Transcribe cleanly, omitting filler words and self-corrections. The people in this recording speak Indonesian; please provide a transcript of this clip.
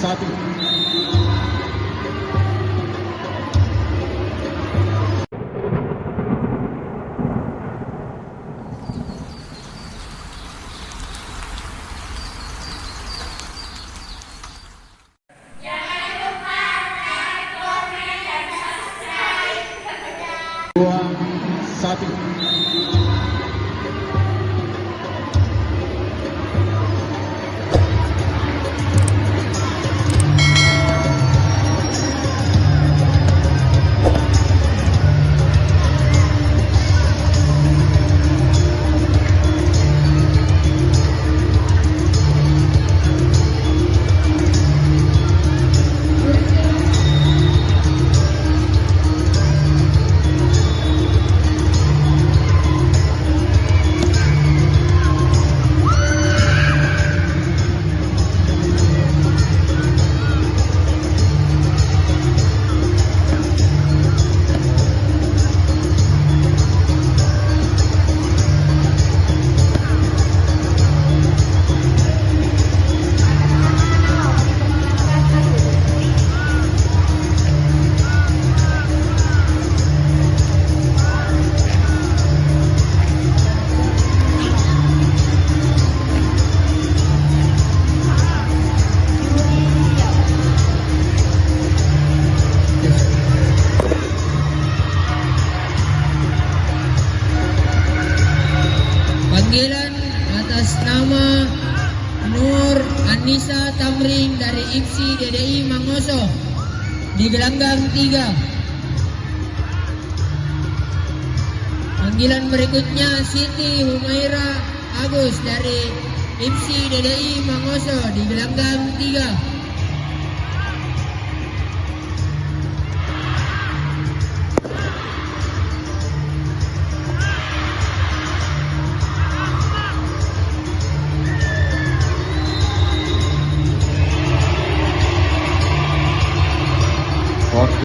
1. Dua, 1. Panggilan atas nama Nur Anissa Tamrin dari IPSI DDI Mangoso di gelanggang 3. Panggilan berikutnya Siti Humaira Agus dari IPSI DDI Mangoso di gelanggang 3.